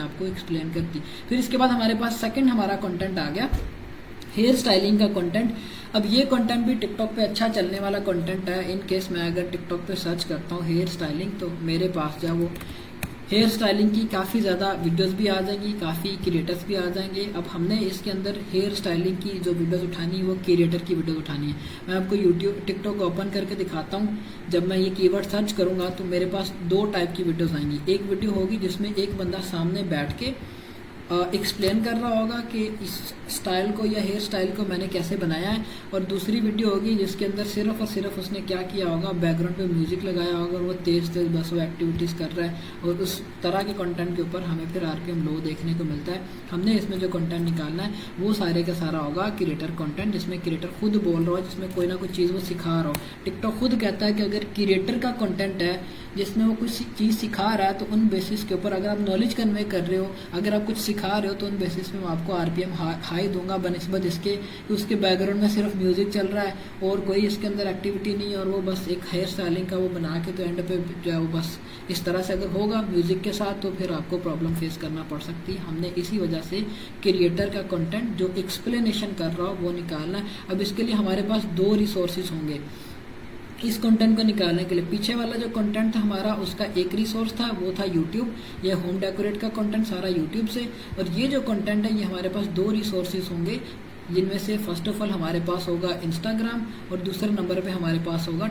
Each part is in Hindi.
आपको एक्सप्लेन करती। फिर इसके बाद हमारे पास सेकंड हमारा कंटेंट आ गया हेयर स्टाइलिंग का कंटेंट। अब ये कंटेंट भी टिकटॉक पे अच्छा चलने वाला कंटेंट है। इन केस मैं अगर टिकटॉक पे सर्च करता हूँ हेयर स्टाइलिंग तो मेरे पास जो वो हेयर स्टाइलिंग की काफ़ी ज़्यादा वीडियोस भी आ जाएंगी, काफ़ी क्रिएटर्स भी आ जाएंगे। अब हमने इसके अंदर हेयर स्टाइलिंग की जो वीडियोस उठानी है वो क्रिएटर की वीडियोस उठानी है। मैं आपको यूट्यूब टिकटॉक ओपन करके दिखाता हूँ। जब मैं ये कीवर्ड सर्च करूँगा तो मेरे पास दो टाइप की वीडियोस आएंगी। एक वीडियो होगी जिसमें एक बंदा सामने बैठ के एक्सप्लेन कर रहा होगा कि इस स्टाइल को या हेयर स्टाइल को मैंने कैसे बनाया है, और दूसरी वीडियो होगी जिसके अंदर सिर्फ और सिर्फ उसने क्या किया होगा, बैकग्राउंड पे म्यूजिक लगाया होगा और वो तेज़ तेज़ बस वो एक्टिविटीज़ कर रहा है, और उस तरह के कंटेंट के ऊपर हमें फिर आरपीएम लो देखने को मिलता है। हमने इसमें जो कंटेंट निकालना है वो सारे का सारा होगा क्रिएटर कंटेंट, जिसमें क्रिएटर खुद बोल रहा हो, जिसमें कोई ना कोई चीज़ वो सिखा रहा हो। टिकटॉक खुद कहता है कि अगर क्रिएटर का कंटेंट है जिसमें वो कुछ चीज़ सिखा रहा है तो उन बेसिस के ऊपर, अगर आप नॉलेज कन्वे कर रहे हो, अगर आप कुछ सिखा रहे हो तो उन बेसिस पे मैं आपको आरपीएम हाई दूंगा, बनस्बत इसके कि उसके बैकग्राउंड में सिर्फ म्यूजिक चल रहा है और कोई इसके अंदर एक्टिविटी नहीं है, और वो बस एक हेयर स्टाइलिंग का वो बना के तो एंड पे जो है वो बस इस तरह से अगर होगा म्यूजिक के साथ तो फिर आपको प्रॉब्लम फेस करना पड़ सकती है। हमने इसी वजह से क्रिएटर का कंटेंट जो एक्सप्लेनेशन कर रहा हो वो निकालना है। अब इसके लिए हमारे पास दो रिसोर्सेज होंगे इस कंटेंट को निकालने के लिए। पीछे वाला जो कंटेंट था हमारा उसका एक रिसोर्स था, वो था यूट्यूब। ये होम डेकोरेट का कंटेंट सारा यूट्यूब से, और ये जो कंटेंट है ये हमारे पास दो रिसोर्सेज होंगे, जिनमें से फर्स्ट ऑफ ऑल हमारे पास होगा इंस्टाग्राम और दूसरे नंबर पे हमारे पास होगा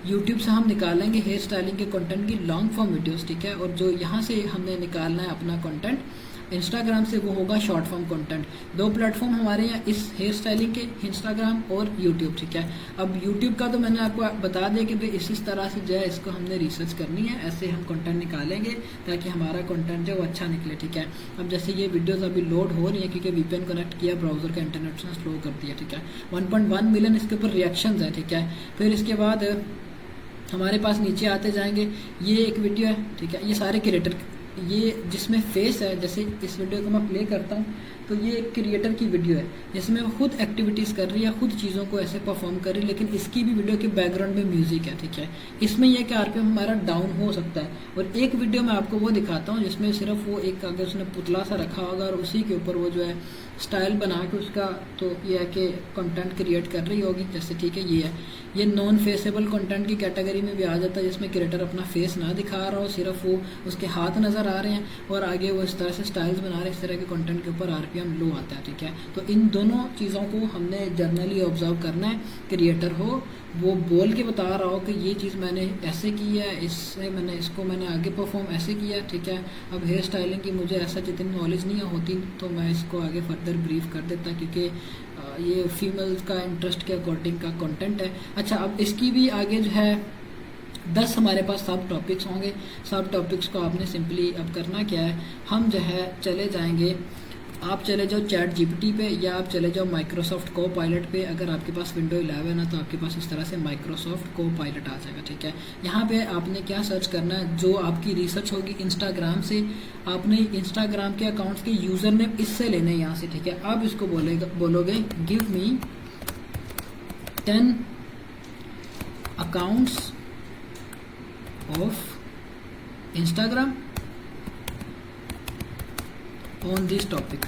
यूट्यूब से हम निकालेंगे हेयर स्टाइलिंग के कंटेंट की लॉन्ग फॉर्म वीडियोस, ठीक है। और जो यहाँ से हमने निकालना है अपना कंटेंट इंस्टाग्राम से, वो होगा शॉर्ट फॉर्म कंटेंट। दो प्लेटफॉर्म हमारे यहाँ इस हेयर स्टाइलिंग के, इंस्टाग्राम और यूट्यूब, ठीक है। अब यूट्यूब का तो मैंने आपको बता दिया कि भाई इस तरह से जो है इसको हमने रिसर्च करनी है, ऐसे हम कंटेंट निकालेंगे ताकि हमारा कंटेंट जो है वो अच्छा निकले, ठीक है। अब जैसे ये वीडियोस अभी लोड हो रही है क्योंकि वीपीएन कनेक्ट किया, ब्राउजर का इंटरनेट से स्लो कर दिया, ठीक है। 1.1 मिलियन इसके ऊपर रिएक्शंस है, ठीक है। फिर इसके बाद हमारे पास नीचे आते जाएंगे, ये एक वीडियो है, ठीक है। ये सारे क्रिएटर, ये जिसमें फेस है, जैसे इस वीडियो को मैं प्ले करता हूँ तो ये एक क्रिएटर की वीडियो है जिसमें वो खुद एक्टिविटीज़ कर रही है, खुद चीज़ों को ऐसे परफॉर्म कर रही है, लेकिन इसकी भी वीडियो के बैकग्राउंड में म्यूजिक है, ठीक है। इसमें यह कि आरपीएम हमारा डाउन हो सकता है। और एक वीडियो मैं आपको वो दिखाता हूँ जिसमें सिर्फ वो एक अगर उसने पुतला सा रखा होगा और उसी के ऊपर वो जो है स्टाइल बना के उसका, तो ये है कि कंटेंट क्रिएट कर रही होगी, जैसे, ठीक है। ये नॉन फेसेबल कंटेंट की कैटेगरी में भी आ जाता है, जिसमें क्रिएटर अपना फेस ना दिखा रहा हो, सिर्फ वो उसके हाथ नज़र आ रहे हैं और आगे वो इस तरह से स्टाइल्स बना रहे हैं। इस तरह के कंटेंट के ऊपर आरपीएम लो आता है, ठीक है। तो इन दोनों चीज़ों को हमने जर्नली ऑब्जर्व करना है। क्रिएटर हो वो बोल के बता रहा हो कि ये चीज़ मैंने ऐसे की है, इससे मैंने आगे परफॉर्म ऐसे किया, ठीक है। अब हेयर स्टाइलिंग की मुझे ऐसा जितनी नॉलेज नहीं होती तो मैं इसको आगे फर्दर ब्रीफ कर देता, क्योंकि ये फीमेल्स का इंटरेस्ट के अकॉर्डिंग का कंटेंट है। अच्छा, अब इसकी भी आगे जो है 10 हमारे पास सब टॉपिक्स होंगे। सब टॉपिक्स को आपने सिंपली अब करना क्या है, हम जो है चले जाएंगे, आप चले जाओ चैट जीपीटी पे या आप चले जाओ माइक्रोसॉफ्ट को पायलट पे। अगर आपके पास विंडो 11 है तो आपके पास इस तरह से माइक्रोसॉफ्ट को पायलट आ जाएगा, ठीक है। यहाँ पे आपने क्या सर्च करना है, जो आपकी रिसर्च होगी इंस्टाग्राम से, आपने इंस्टाग्राम के अकाउंट्स के यूज़र नेम इससे लेने यहाँ से, ठीक है। आप इसको बोलोगे give me 10 accounts of Instagram on this topic.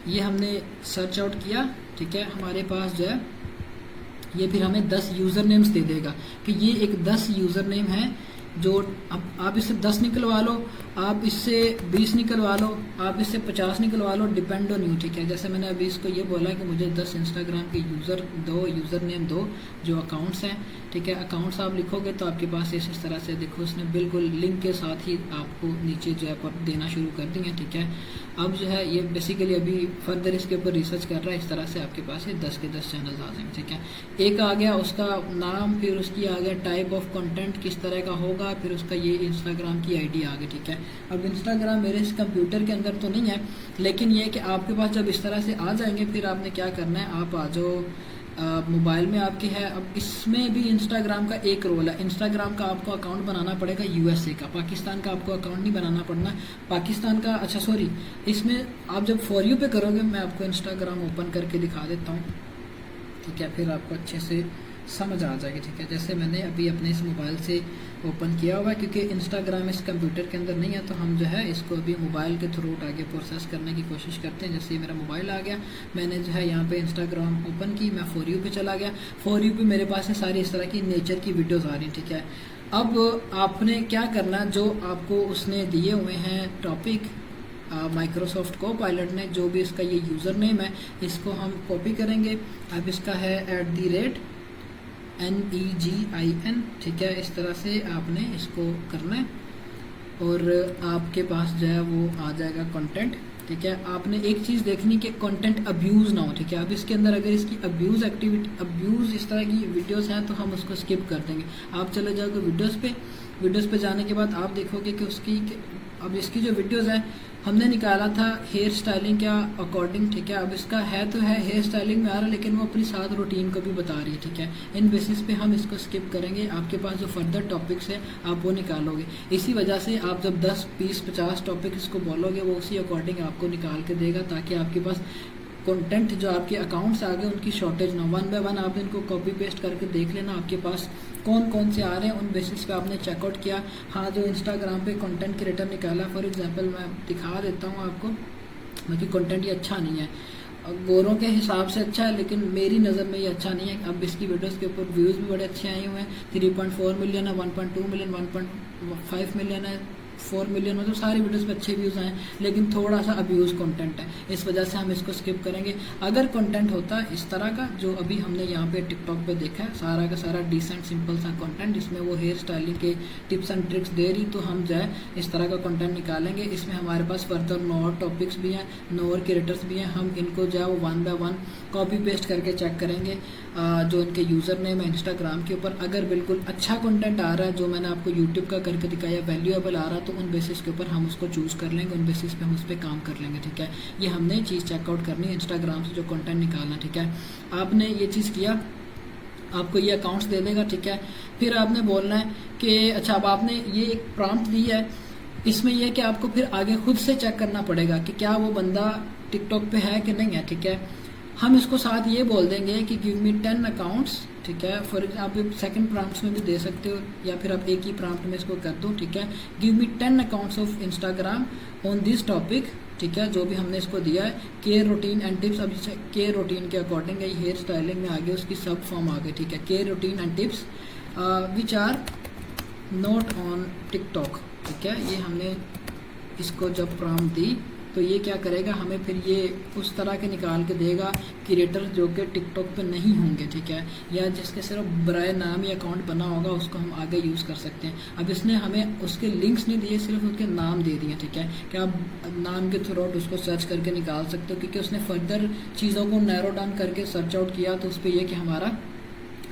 ये हमने सर्च आउट किया, ठीक है। हमारे पास जो है ये फिर हमें 10 यूज़र नेम्स दे देगा कि ये एक 10 यूज़र नेम है, जो आप इससे 10 निकलवा लो, आप इससे 20 निकलवा लो, आप इससे 50 निकलवा लो, डिपेंड ऑन यू, ठीक है। जैसे मैंने अभी इसको ये बोला कि मुझे 10 इंस्टाग्राम के यूज़र नेम दो जो अकाउंट्स हैं, ठीक है। अकाउंट्स आप लिखोगे तो आपके पास इस तरह से देखो, उसने बिल्कुल लिंक के साथ ही आपको नीचे जो है पर देना शुरू कर देंगे, ठीक है। अब जो है ये बेसिकली अभी फर्दर इसके ऊपर रिसर्च कर रहा है। इस तरह से आपके पास ये 10 के 10 चैनल्स आ जाएंगे, ठीक है। एक आ गया उसका नाम, फिर उसकी आ गया टाइप ऑफ कंटेंट किस तरह का होगा, फिर उसका ये इंस्टाग्राम की आईडी आ गई, ठीक है। अब इंस्टाग्राम मेरे इस कंप्यूटर के अंदर तो नहीं है, लेकिन ये कि आपके पास जब इस तरह से आ जाएंगे फिर आपने क्या करना है, आप आ जाओ मोबाइल में आपके है। अब इसमें भी इंस्टाग्राम का एक रोल है, इंस्टाग्राम का आपको अकाउंट बनाना पड़ेगा यूएसए का, पाकिस्तान का आपको अकाउंट नहीं बनाना पड़ना, पाकिस्तान का, अच्छा सॉरी, इसमें आप जब फॉर यू पे करोगे, मैं आपको इंस्टाग्राम ओपन करके दिखा देता हूँ, ठीक है, फिर आपको अच्छे से समझ आ जाएगी, ठीक है। जैसे मैंने अभी अपने इस मोबाइल से ओपन किया हुआ है, क्योंकि इंस्टाग्राम इस कंप्यूटर के अंदर नहीं है, तो हम जो है इसको अभी मोबाइल के थ्रू आगे प्रोसेस करने की कोशिश करते हैं। जैसे मेरा मोबाइल आ गया, मैंने जो है यहाँ पे इंस्टाग्राम ओपन की, मैं फॉर यू पे चला गया। फॉर यू पे मेरे पास है सारी इस तरह की नेचर की वीडियोज़ आ रही हैं, ठीक है। अब आपने क्या करना, जो आपको उसने दिए हुए हैं टॉपिक माइक्रोसॉफ्ट को पायलट ने, जो भी इसका ये यूज़र नेम है, इसको हम कॉपी करेंगे। अब इसका है @NEGIN, ठीक है। इस तरह से आपने इसको करना है और आपके पास जो है वो आ जाएगा कंटेंट, ठीक है। आपने एक चीज़ देखनी कि कंटेंट अब्यूज़ ना हो, ठीक है। अब इसके अंदर अगर इसकी अब्यूज़ इस तरह की वीडियोस हैं तो हम उसको स्किप कर देंगे। आप चले जाओगे वीडियोस पे जाने के बाद आप देखोगे कि अब इसकी जो वीडियोस हैं हमने निकाला था हेयर स्टाइलिंग के अकॉर्डिंग, ठीक है। अब इसका है तो है हेयर स्टाइलिंग में आ रहा है, लेकिन वो अपनी साथ रूटीन को भी बता रही है, ठीक है। इन बेसिस पे हम इसको स्किप करेंगे। आपके पास जो फर्दर टॉपिक्स है आप वो निकालोगे। इसी वजह से आप जब 10, 20, 50 टॉपिक इसको बोलोगे, वो उसी अकॉर्डिंग आपको निकाल के देगा, ताकि आपके पास कंटेंट जो आपके अकाउंट्स आ गए उनकी शॉर्टेज ना। 1 बाय 1 आप इनको कॉपी पेस्ट करके देख लेना आपके पास कौन कौन से आ रहे हैं, उन बेसिस पे आपने चेकआउट किया। हाँ, जो इंस्टाग्राम पे कंटेंट क्रिएटर निकाला, फॉर एग्जांपल मैं दिखा देता हूँ आपको, बाकी कंटेंट ये अच्छा नहीं है, गोरों के हिसाब से अच्छा है, लेकिन मेरी नज़र में ये अच्छा नहीं है। अब इसकी वीडियोस के ऊपर व्यूज़ भी बड़े अच्छे आए हुए हैं, 3.4 मिलियन है, 1.2 मिलियन, 1.5 मिलियन है, 4 मिलियन, मतलब सारी वीडियोस पे अच्छे व्यूज़ आए, लेकिन थोड़ा सा अब्यूज़ कंटेंट है, इस वजह से हम इसको स्किप करेंगे। अगर कंटेंट होता इस तरह का जो अभी हमने यहाँ पे टिकटॉक पे देखा है, सारा का सारा डिसेंट सिंपल सा कंटेंट, जिसमें वो हेयर स्टाइलिंग के टिप्स एंड ट्रिक्स दे रही, तो हम जो है इस तरह का कंटेंट निकालेंगे। इसमें हमारे पास फर्दर 9 और टॉपिक्स भी हैं, 9 और क्रिएटर्स भी हैं। हम इनको जो है वो 1 बाय 1 कॉपी पेस्ट करके चेक करेंगे जो इनके यूज़र नेम है इंस्टाग्राम के ऊपर। अगर बिल्कुल अच्छा कंटेंट आ रहा है, जो मैंने आपको यूट्यूब का करके दिखाया, वैल्यूएबल आ रहा है, तो उन बेसिस के ऊपर हम उसको चूज़ कर लेंगे, उन बेसिस पे हम उस पर काम कर लेंगे, ठीक है। ये हमने चीज़ चेकआउट करनी है, इंस्टाग्राम से जो कंटेंट निकालना, ठीक है। आपने ये चीज़ किया, आपको ये अकाउंट्स दे देगा, ठीक है। फिर आपने बोलना है कि अच्छा, अब आपने ये एक प्रॉम्प्ट दी है, इसमें यह कि आपको फिर आगे खुद से चेक करना पड़ेगा कि क्या वो बंदा टिकटॉक पे है कि नहीं है, ठीक है। हम इसको साथ ये बोल देंगे कि गिव मी 10 अकाउंट्स, ठीक है। फॉर आप सेकंड प्रॉम्प्ट्स में भी दे सकते हो, या फिर आप एक ही प्रॉम्प्ट में इसको कर दो, ठीक है। Give me 10 accounts of Instagram on this topic, ठीक है। जो भी हमने इसको दिया है, केयर रूटीन एंड टिप्स। अब केयर रूटीन के अकॉर्डिंग हेयर स्टाइलिंग में आगे उसकी सब फॉर्म आ गई, ठीक है। Care routine and tips which are not on TikTok, ठीक है। ये हमने इसको जब प्रॉम्प्ट दी तो ये क्या करेगा, हमें फिर ये उस तरह के निकाल के देगा क्रिएटर जो कि टिकटॉक पे नहीं होंगे, ठीक है, या जिसके सिर्फ बराए नाम ही अकाउंट बना होगा, उसको हम आगे यूज़ कर सकते हैं। अब इसने हमें उसके लिंक्स नहीं दिए, सिर्फ उसके नाम दे दिए, ठीक है। क्या आप नाम के थ्रू आउट उसको सर्च करके निकाल सकते हो, क्योंकि उसने फर्दर चीज़ों को नैरो डाउन करके सर्च आउट किया, तो उस पर यह कि हमारा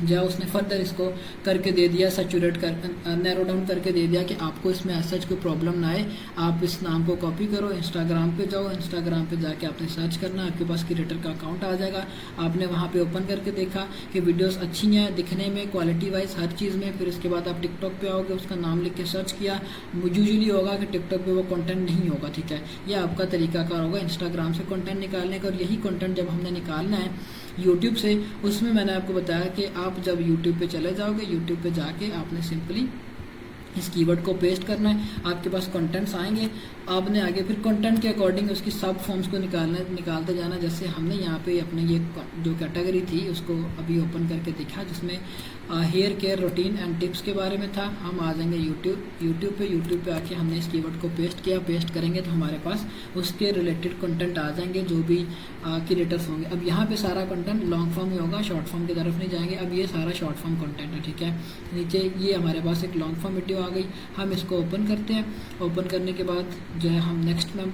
जो उसने फर्दर इसको करके दे दिया, सैचुरेट कर नैरो डाउन करके दे दिया कि आपको इसमें ऐसा कोई प्रॉब्लम ना आए। आप इस नाम को कॉपी करो, इंस्टाग्राम पे जाओ, इंस्टाग्राम पे जाके आपने सर्च करना, आपके पास क्रिएटर का अकाउंट आ जाएगा। आपने वहाँ पे ओपन करके देखा कि वीडियोस अच्छी हैं दिखने में, क्वालिटी वाइज, हर चीज़ में। फिर इसके बाद आप टिकटॉक पे आओगे, उसका नाम लिख के सर्च किया। यूजुअली होगा कि टिकटॉक पे वो कंटेंट नहीं होगा, ठीक है। यह आपका तरीकाकार होगा इंस्टाग्राम से कंटेंट निकालने का। और यही कंटेंट जब हमने निकालना है यूट्यूब से, उसमें मैंने आपको बताया कि आप जब यूट्यूब पे चले जाओगे, यूट्यूब पे जाके आपने सिंपली इस कीवर्ड को पेस्ट करना है, आपके पास कंटेंट्स आएंगे। आपने आगे फिर कंटेंट के अकॉर्डिंग उसकी सब फॉर्म्स को निकालते जाना। जैसे हमने यहाँ पे अपने ये जो कैटेगरी थी उसको अभी ओपन करके दिखा, जिसमें hair care routine and tips के बारे में था। हम आ जाएंगे यूट्यूब पे आके हमने इस कीवर्ड को पेस्ट किया। पेस्ट करेंगे तो हमारे पास उसके रिलेटेड कंटेंट आ जाएंगे, जो भी क्रिएटर्स होंगे। अब यहाँ पे सारा कंटेंट लॉन्ग फॉर्म में होगा, शॉर्ट फॉर्म की तरफ नहीं जाएंगे। अब ये सारा शॉर्ट फॉर्म कंटेंट है, ठीक है। नीचे ये हमारे पास एक लॉन्ग फॉर्म वीडियो आ गई, हम इसको ओपन करते हैं। ओपन करने के बाद जो है हम नेक्स्ट में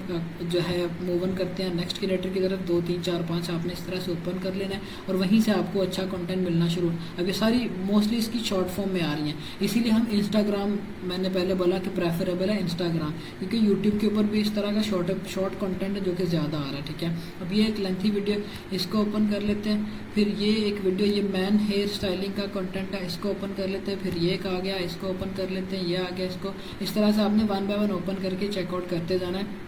जो है मूव ऑन करते हैं नेक्स्ट क्रिएटर की तरफ। 2, 3, 4, 5 आपने इस तरह से ओपन कर लेना है और वहीं से आपको अच्छा कंटेंट मिलना शुरू। अब ये सारी मोस्टली इसकी शॉर्ट फॉर्म में आ रही हैं, इसीलिए हम इंस्टाग्राम, मैंने पहले बोला कि प्रेफरेबल है इंस्टाग्राम, क्योंकि यूट्यूब के ऊपर भी इस तरह का शॉर्ट कंटेंट है जो कि ज़्यादा आ रहा है, ठीक है। अब ये एक लेंथी वीडियो, इसको ओपन कर लेते हैं। फिर ये एक वीडियो, ये मैन हेयर स्टाइलिंग का कंटेंट है, इसको ओपन कर लेते हैं। फिर ये एक आ गया, इसको ओपन कर लेते हैं। ये आ गया, इसको इस तरह से आपने 1 बाय 1 ओपन करके चेकआउट करते जाना है।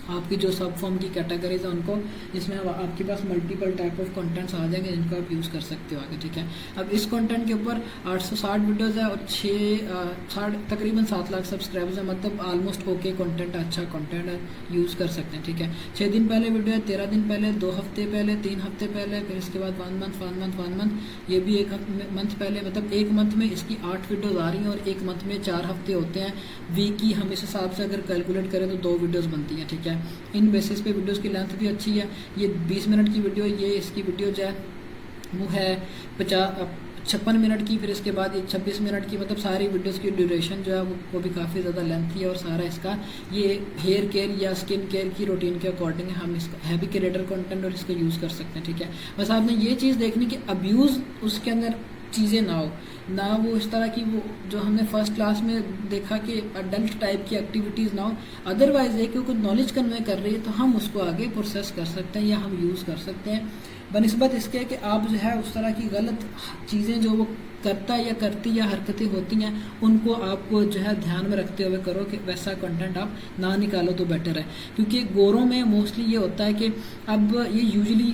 आपकी जो सब फॉर्म की कैटेगरीज है उनको, जिसमें आपके पास मल्टीपल टाइप ऑफ कंटेंट्स आ जाएंगे जिनको आप यूज़ कर सकते हो आगे, ठीक है। अब इस कंटेंट के ऊपर 860 वीडियोस है और 6 तकरीबन 7 लाख सब्सक्राइबर्स है, मतलब ऑलमोस्ट ओके कंटेंट, अच्छा कंटेंट है, यूज़ कर सकते हैं, ठीक है। 6 दिन पहले वीडियो है, 13 दिन पहले, 2 हफ्ते पहले, 3 हफ्ते पहले, फिर इसके बाद 1 मंथ, ये भी 1 मंथ पहले, मतलब 1 मंथ में इसकी 8 वीडियोज़ आ रही हैं और 1 मंथ में 4 हफ्ते होते हैं। वीक की हम इस हिसाब से अगर कैलकुलेट करें तो 2 वीडियोज़ बनती हैं, ठीक है। इन बेसिस पे वीडियोस की लेंथ भी अच्छी है। ये 20 मिनट की वीडियो, ये इसकी वीडियो जो है वो है 56 मिनट की, फिर इसके बाद ये 26 मिनट की, मतलब सारी वीडियोस की ड्यूरेशन जो है वो भी काफ़ी ज़्यादा लेंथी है। और सारा इसका ये हेयर केयर या स्किन केयर की रूटीन के अकॉर्डिंग हम इसका हैवी क्रिएटर कंटेंट और इसका यूज़ कर सकते हैं, ठीक है। बस आपने ये चीज़ देखनी कि अब्यूज़ उसके अंदर चीज़ें ना वो इस तरह की, वो जो हमने फर्स्ट क्लास में देखा कि अडल्ट टाइप की एक्टिविटीज़ ना हो। अदरवाइज है कि कुछ नॉलेज कन्वे कर रही है तो हम उसको आगे प्रोसेस कर सकते हैं या हम यूज़ कर सकते हैं, बनिस्बत इसके कि आप जो है उस तरह की गलत चीज़ें जो वो करता या करती या हरकतें होती हैं उनको आपको जो है ध्यान में रखते हुए करो कि वैसा कंटेंट आप ना निकालो तो बेटर है। क्योंकि गोरों में मोस्टली ये होता है कि अब ये यूजुअली